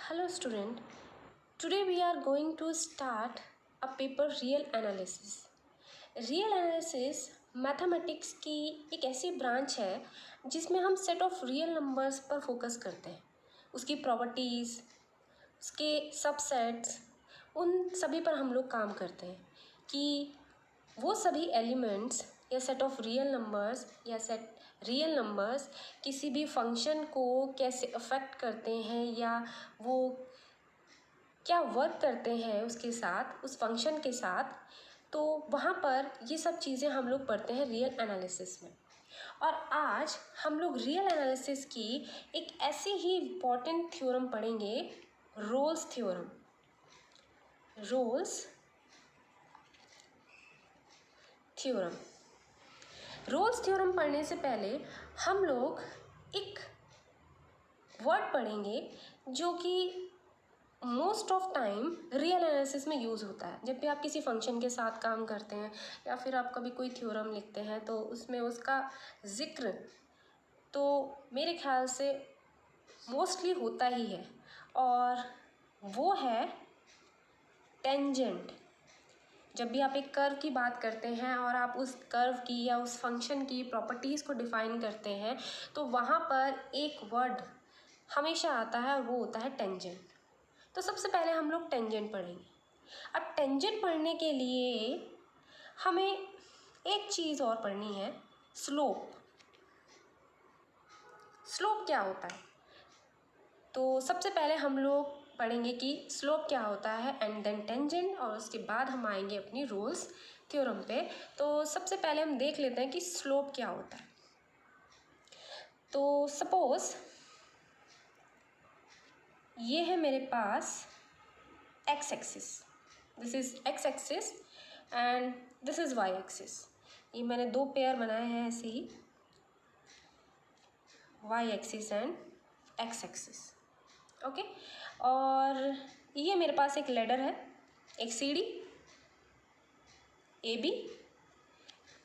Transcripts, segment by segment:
Hello student, today we are going to start a paper real analysis. Real analysis mathematics की एक ऐसी branch है जिसमें हम सेट ऑफ रियल नंबर्स पर फोकस करते हैं, उसकी प्रॉपर्टीज़, उसके सबसेट्स, उन सभी पर हम लोग काम करते हैं कि वो सभी एलिमेंट्स या सेट ऑफ रियल नंबर्स या सेट रियल नंबर्स किसी भी फंक्शन को कैसे अफेक्ट करते हैं या वो क्या वर्क करते हैं उसके साथ, उस फंक्शन के साथ। तो वहाँ पर ये सब चीज़ें हम लोग पढ़ते हैं रियल एनालिसिस में। और आज हम लोग रियल एनालिसिस की एक ऐसी ही इम्पॉर्टेंट थ्योरम पढ़ेंगे, Rolle's theorem. Rolle's theorem Rolle's theorem पढ़ने से पहले हम लोग एक वर्ड पढ़ेंगे जो कि most of time real analysis में यूज़ होता है। जब भी आप किसी फंक्शन के साथ काम करते हैं या फिर आप कभी कोई थ्योरम लिखते हैं तो उसमें उसका ज़िक्र तो मेरे ख्याल से मोस्टली होता ही है, और वो है टेंजेंट। जब भी आप एक कर्व की बात करते हैं और आप उस कर्व की या उस फंक्शन की प्रॉपर्टीज़ को डिफ़ाइन करते हैं तो वहाँ पर एक वर्ड हमेशा आता है और वो होता है टेंजेंट। तो सबसे पहले हम लोग टेंजेंट पढ़ेंगे। अब टेंजेंट पढ़ने के लिए हमें एक चीज़ और पढ़नी है, स्लोप। स्लोप क्या होता है? तो सबसे पहले हम लोग पढ़ेंगे कि स्लोप क्या होता है एंड देन टेंजेंट, और उसके बाद हम आएंगे अपनी रोल्स थ्योरम पे। तो सबसे पहले हम देख लेते हैं कि स्लोप क्या होता है। तो सपोज ये है मेरे पास X axis, this is X axis and this is Y axis. ये मैंने दो पेयर बनाए हैं ऐसे ही, Y axis and X axis, okay. और ये मेरे पास एक लैडर है, एक सीढ़ी ए बी,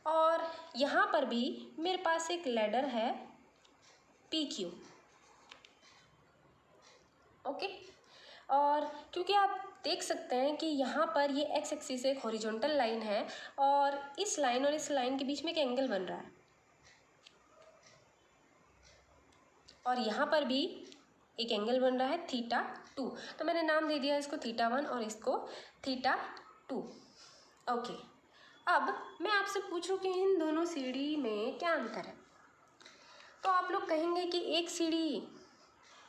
और यहाँ पर भी मेरे पास एक लैडर है पी क्यू, ओके। और क्योंकि आप देख सकते हैं कि यहाँ पर ये एक्स एक्सिस एक हॉरिजॉन्टल लाइन है और इस लाइन और इस लाइन के बीच में एक एंगल बन रहा है, और यहाँ पर भी एक एंगल बन रहा है थीटा 2। तो मैंने नाम दे दिया इसको थीटा 1 और इसको थीटा 2, ओके। अब मैं आपसे पूछूं कि इन दोनों सीढ़ी में क्या अंतर है, तो आप लोग कहेंगे कि एक सीढ़ी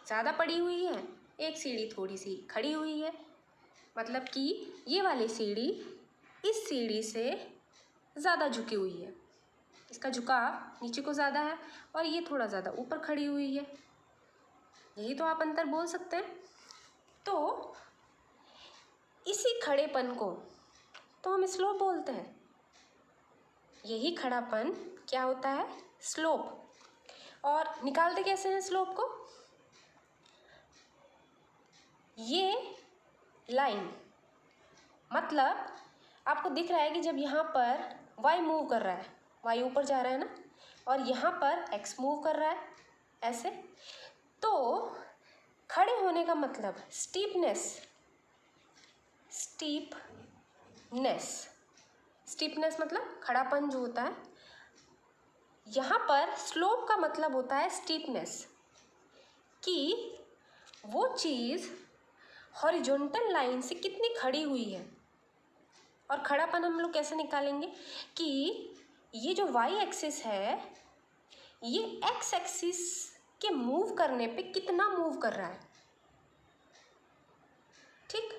ज़्यादा पड़ी हुई है, एक सीढ़ी थोड़ी सी खड़ी हुई है। मतलब कि ये वाली सीढ़ी इस सीढ़ी से ज़्यादा झुकी हुई है, इसका झुकाव नीचे को ज़्यादा है, और ये थोड़ा ज़्यादा ऊपर खड़ी हुई है। यही तो आप अंतर बोल सकते हैं। तो इसी खड़ेपन को तो हम स्लोप बोलते हैं। यही खड़ापन क्या होता है? स्लोप। और निकालते कैसे हैं स्लोप को? ये लाइन, मतलब आपको दिख रहा है कि जब यहाँ पर y मूव कर रहा है, y ऊपर जा रहा है ना, और यहाँ पर x मूव कर रहा है ऐसे, तो खड़े होने का मतलब स्टीपनेस, स्टीपनेस मतलब खड़ापन जो होता है। यहाँ पर स्लोप का मतलब होता है स्टीपनेस, कि वो चीज़ हॉरिजॉन्टल लाइन से कितनी खड़ी हुई है। और खड़ापन हम लोग कैसे निकालेंगे कि ये जो y एक्सिस है ये x एक्सिस के मूव करने पे कितना मूव कर रहा है, ठीक।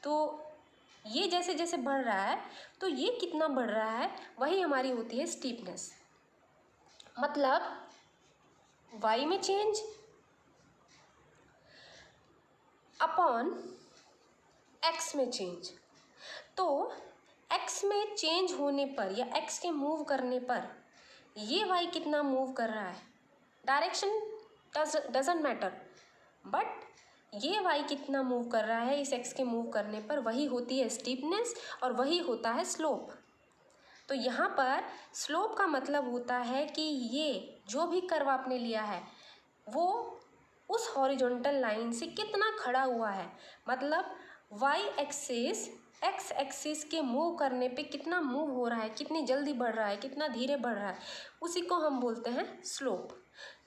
तो ये जैसे जैसे बढ़ रहा है तो ये कितना बढ़ रहा है, वही हमारी होती है स्टीपनेस। मतलब y में चेंज अपॉन x में चेंज। तो x में चेंज होने पर या x के मूव करने पर ये y कितना मूव कर रहा है, डायरेक्शन डजंट मैटर, बट ये y कितना मूव कर रहा है इस x के मूव करने पर, वही होती है स्टीपनेस और वही होता है स्लोप। तो यहाँ पर स्लोप का मतलब होता है कि ये जो भी कर्व आपने लिया है वो उस हॉरिजॉन्टल लाइन से कितना खड़ा हुआ है, मतलब वाई एक्सिस एक्स एक्सिस के मूव करने पे कितना मूव हो रहा है, कितनी जल्दी बढ़ रहा है, कितना धीरे बढ़ रहा है, उसी को हम बोलते हैं स्लोप।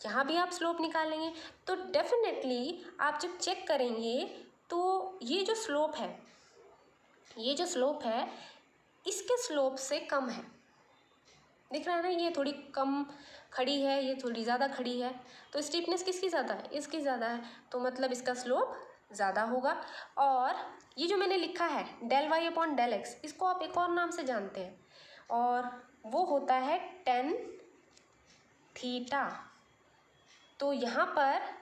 यहाँ भी आप स्लोप निकालेंगे तो डेफिनेटली आप जब चेक करेंगे तो ये जो स्लोप है इसके स्लोप से कम है। दिख रहा है ना, ये थोड़ी कम खड़ी है, ये थोड़ी ज़्यादा खड़ी है, तो स्टीपनेस किसकी ज़्यादा है, इसकी ज़्यादा है, तो मतलब इसका स्लोप ज़्यादा होगा। और ये जो मैंने लिखा है del y upon del x, इसको आप एक और नाम से जानते हैं और वो होता है टेन थीटा। तो यहाँ पर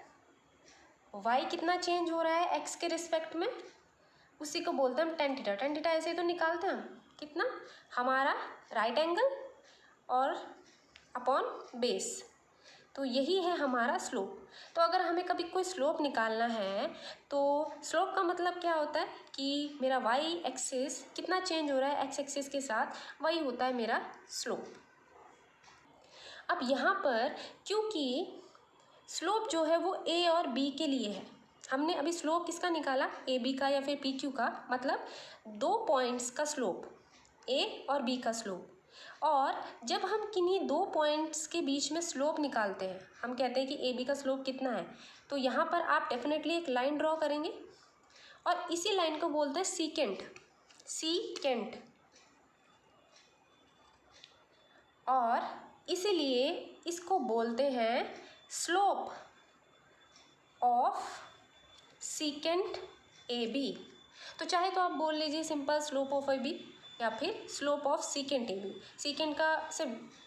y कितना चेंज हो रहा है x के रिस्पेक्ट में, उसी को बोलते हैं हम टेन थीटा। टेन थीटा ऐसे ही तो निकालते हैं हम, कितना, हमारा राइट एंगल और अपॉन बेस, तो यही है हमारा स्लोप। तो अगर हमें कभी कोई स्लोप निकालना है तो स्लोप का मतलब क्या होता है कि मेरा y एक्सिस कितना चेंज हो रहा है x एक्सिस के साथ, वही होता है मेरा स्लोप। अब यहाँ पर क्योंकि स्लोप जो है वो a और b के लिए है, हमने अभी स्लोप किसका निकाला, ए बी का या फिर पी क्यू का, मतलब दो पॉइंट्स का स्लोप, a और b का स्लोप। और जब हम किन्हीं दो पॉइंट्स के बीच में स्लोप निकालते हैं, हम कहते हैं कि ए बी का स्लोप कितना है, तो यहाँ पर आप डेफिनेटली एक लाइन ड्रॉ करेंगे और इसी लाइन को बोलते हैं सीकेंट। और इसीलिए इसको बोलते हैं slope of secant A B. तो चाहे तो आप बोल लीजिए simple slope of A B या फिर slope of secant A B. Secant का से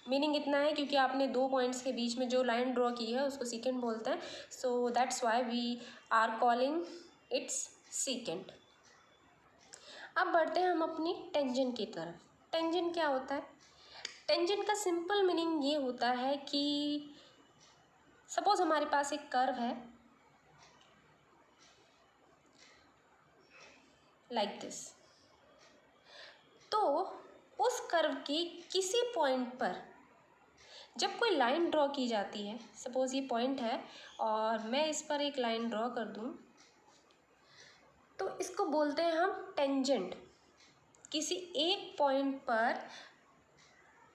मीनिंग इतना है क्योंकि आपने दो पॉइंट्स के बीच में जो लाइन ड्रॉ की है उसको सीकेंट बोलते हैं, so that's why we are calling it's secant. अब बढ़ते हैं हम अपनी टेंजेंट की तरफ। टेंजेंट क्या होता है, टेंजेंट का सिंपल मीनिंग ये होता है कि सपोज हमारे पास एक कर्व है लाइक दिस, तो उस कर्व के किसी पॉइंट पर जब कोई लाइन ड्रॉ की जाती है, सपोज ये पॉइंट है और मैं इस पर एक लाइन ड्रॉ कर दूं, तो इसको बोलते हैं हम टेंजेंट। किसी एक पॉइंट पर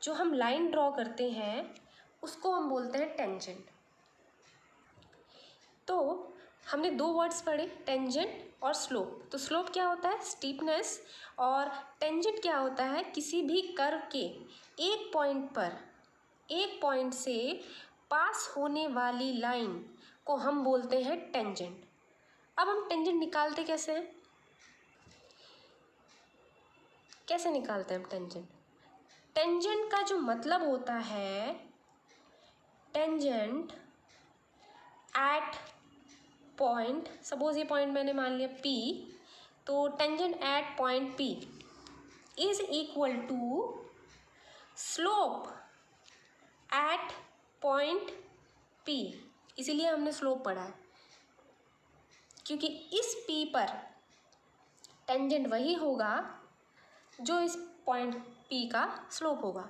जो हम लाइन ड्रॉ करते हैं उसको हम बोलते हैं टेंजेंट। तो हमने दो वर्ड्स पढ़े, टेंजेंट और स्लोप। तो स्लोप क्या होता है, स्टीपनेस, और टेंजेंट क्या होता है, किसी भी कर्व के एक पॉइंट पर, एक पॉइंट से पास होने वाली लाइन को हम बोलते हैं टेंजेंट। अब हम टेंजेंट निकालते कैसे हैं, कैसे निकालते हैं हम टेंजेंट। टेंजेंट का जो मतलब होता है, टेंजेंट एट पॉइंट, सपोज ये पॉइंट मैंने मान लिया P, तो tangent at point P is equal to slope at point P। इसीलिए हमने स्लोप पढ़ा है क्योंकि इस P पर टेंजेंट वही होगा जो इस पॉइंट P का स्लोप होगा।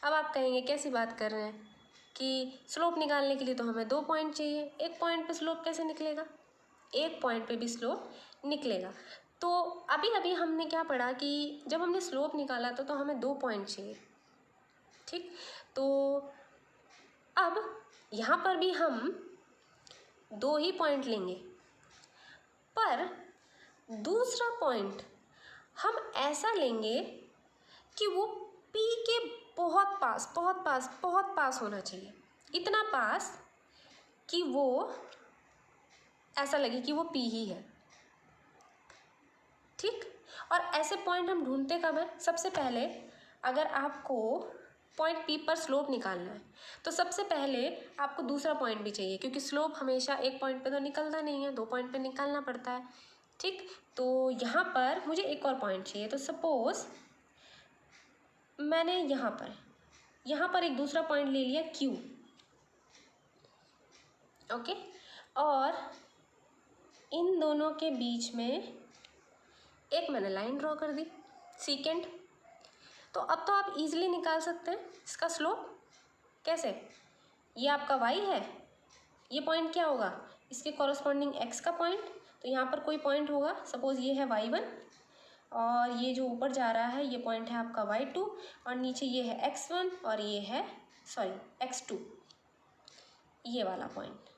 अब आप कहेंगे कैसी बात कर रहे हैं कि स्लोप निकालने के लिए तो हमें दो पॉइंट चाहिए, एक पॉइंट पे स्लोप कैसे निकलेगा, एक पॉइंट पे भी स्लोप निकलेगा। तो अभी अभी हमने क्या पढ़ा कि जब हमने स्लोप निकाला तो हमें दो पॉइंट चाहिए, ठीक। तो अब यहाँ पर भी हम दो ही पॉइंट लेंगे, पर दूसरा पॉइंट हम ऐसा लेंगे कि वो P के बहुत पास होना चाहिए, इतना पास कि वो ऐसा लगे कि वो P ही है, ठीक। और ऐसे पॉइंट हम ढूंढते कब हैं, सबसे पहले अगर आपको पॉइंट P पर स्लोप निकालना है तो सबसे पहले आपको दूसरा पॉइंट भी चाहिए, क्योंकि स्लोप हमेशा एक पॉइंट पे तो निकलता नहीं है, दो पॉइंट पे निकालना पड़ता है, ठीक। तो यहाँ पर मुझे एक और पॉइंट चाहिए, तो सपोज मैंने यहाँ पर एक दूसरा पॉइंट ले लिया Q, ओके, और इन दोनों के बीच में एक मैंने लाइन ड्रॉ कर दी सीकेंट। तो अब तो आप इजीली निकाल सकते हैं इसका स्लोप। कैसे, ये आपका y है, ये पॉइंट क्या होगा, इसके कॉरस्पॉन्डिंग एक्स का पॉइंट, तो यहाँ पर कोई पॉइंट होगा, सपोज़ ये है y1 और ये जो ऊपर जा रहा है ये पॉइंट है आपका y2 और नीचे ये है x1 और ये है x2, ये वाला पॉइंट।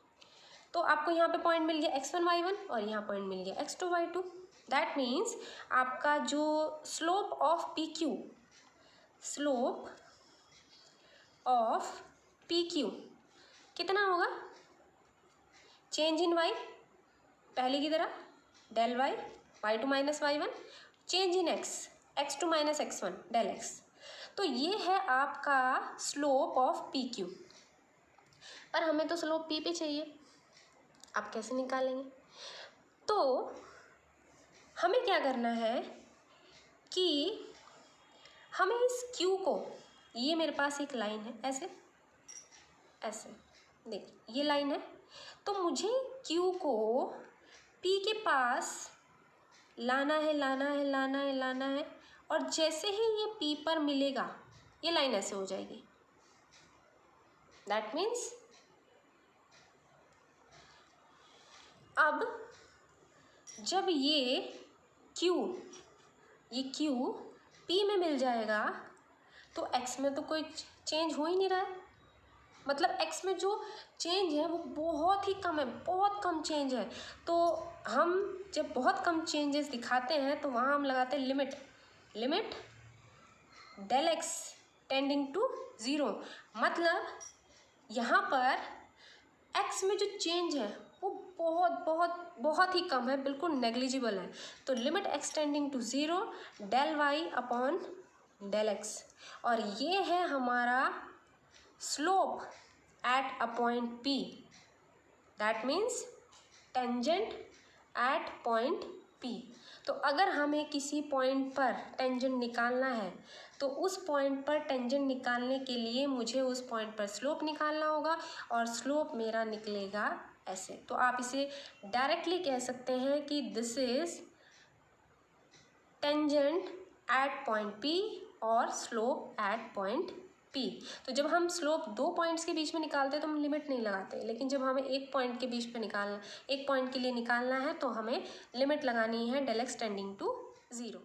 तो आपको यहाँ पे पॉइंट मिल गया x1 y1 और यहाँ पॉइंट मिल गया x2 y2। दैट मीन्स आपका जो स्लोप ऑफ पी क्यू कितना होगा, चेंज इन y पहले की तरह del y y2 minus y1, change in x2 minus x1 del x। तो ये है आपका स्लोप ऑफ पी क्यू। पर हमें तो स्लोप p पे चाहिए, आप कैसे निकालेंगे? तो हमें क्या करना है कि हमें इस q को, ये मेरे पास एक लाइन है ऐसे देखिए ये लाइन है, तो मुझे q को p के पास लाना है और जैसे ही ये p पर मिलेगा ये लाइन ऐसे हो जाएगी। दैट मीन्स अब जब ये Q P में मिल जाएगा तो X में तो कोई चेंज हो ही नहीं रहा है, मतलब X में जो चेंज है वो बहुत ही कम है, बहुत कम चेंज है। तो हम जब बहुत कम चेंजेस दिखाते हैं तो वहाँ हम लगाते हैं limit del x tending to 0, मतलब यहाँ पर x में जो चेंज है वो बहुत ही कम है, बिल्कुल नेग्लिजिबल है। तो limit x tending to 0 del y upon del x, और ये है हमारा slope at a point P। That means tangent at point P। तो अगर हमें किसी पॉइंट पर टेंजेंट निकालना है तो उस पॉइंट पर टेंजेंट निकालने के लिए मुझे उस पॉइंट पर स्लोप निकालना होगा और स्लोप मेरा निकलेगा ऐसे। तो आप इसे डायरेक्टली कह सकते हैं कि this is tangent at point P और स्लोप एट पॉइंट P। तो जब हम स्लोप दो पॉइंट्स के बीच में निकालते हैं तो हम लिमिट नहीं लगाते, लेकिन जब हमें एक पॉइंट के बीच पे एक पॉइंट के लिए निकालना है तो हमें लिमिट लगानी है डेल x टेंडिंग टू 0।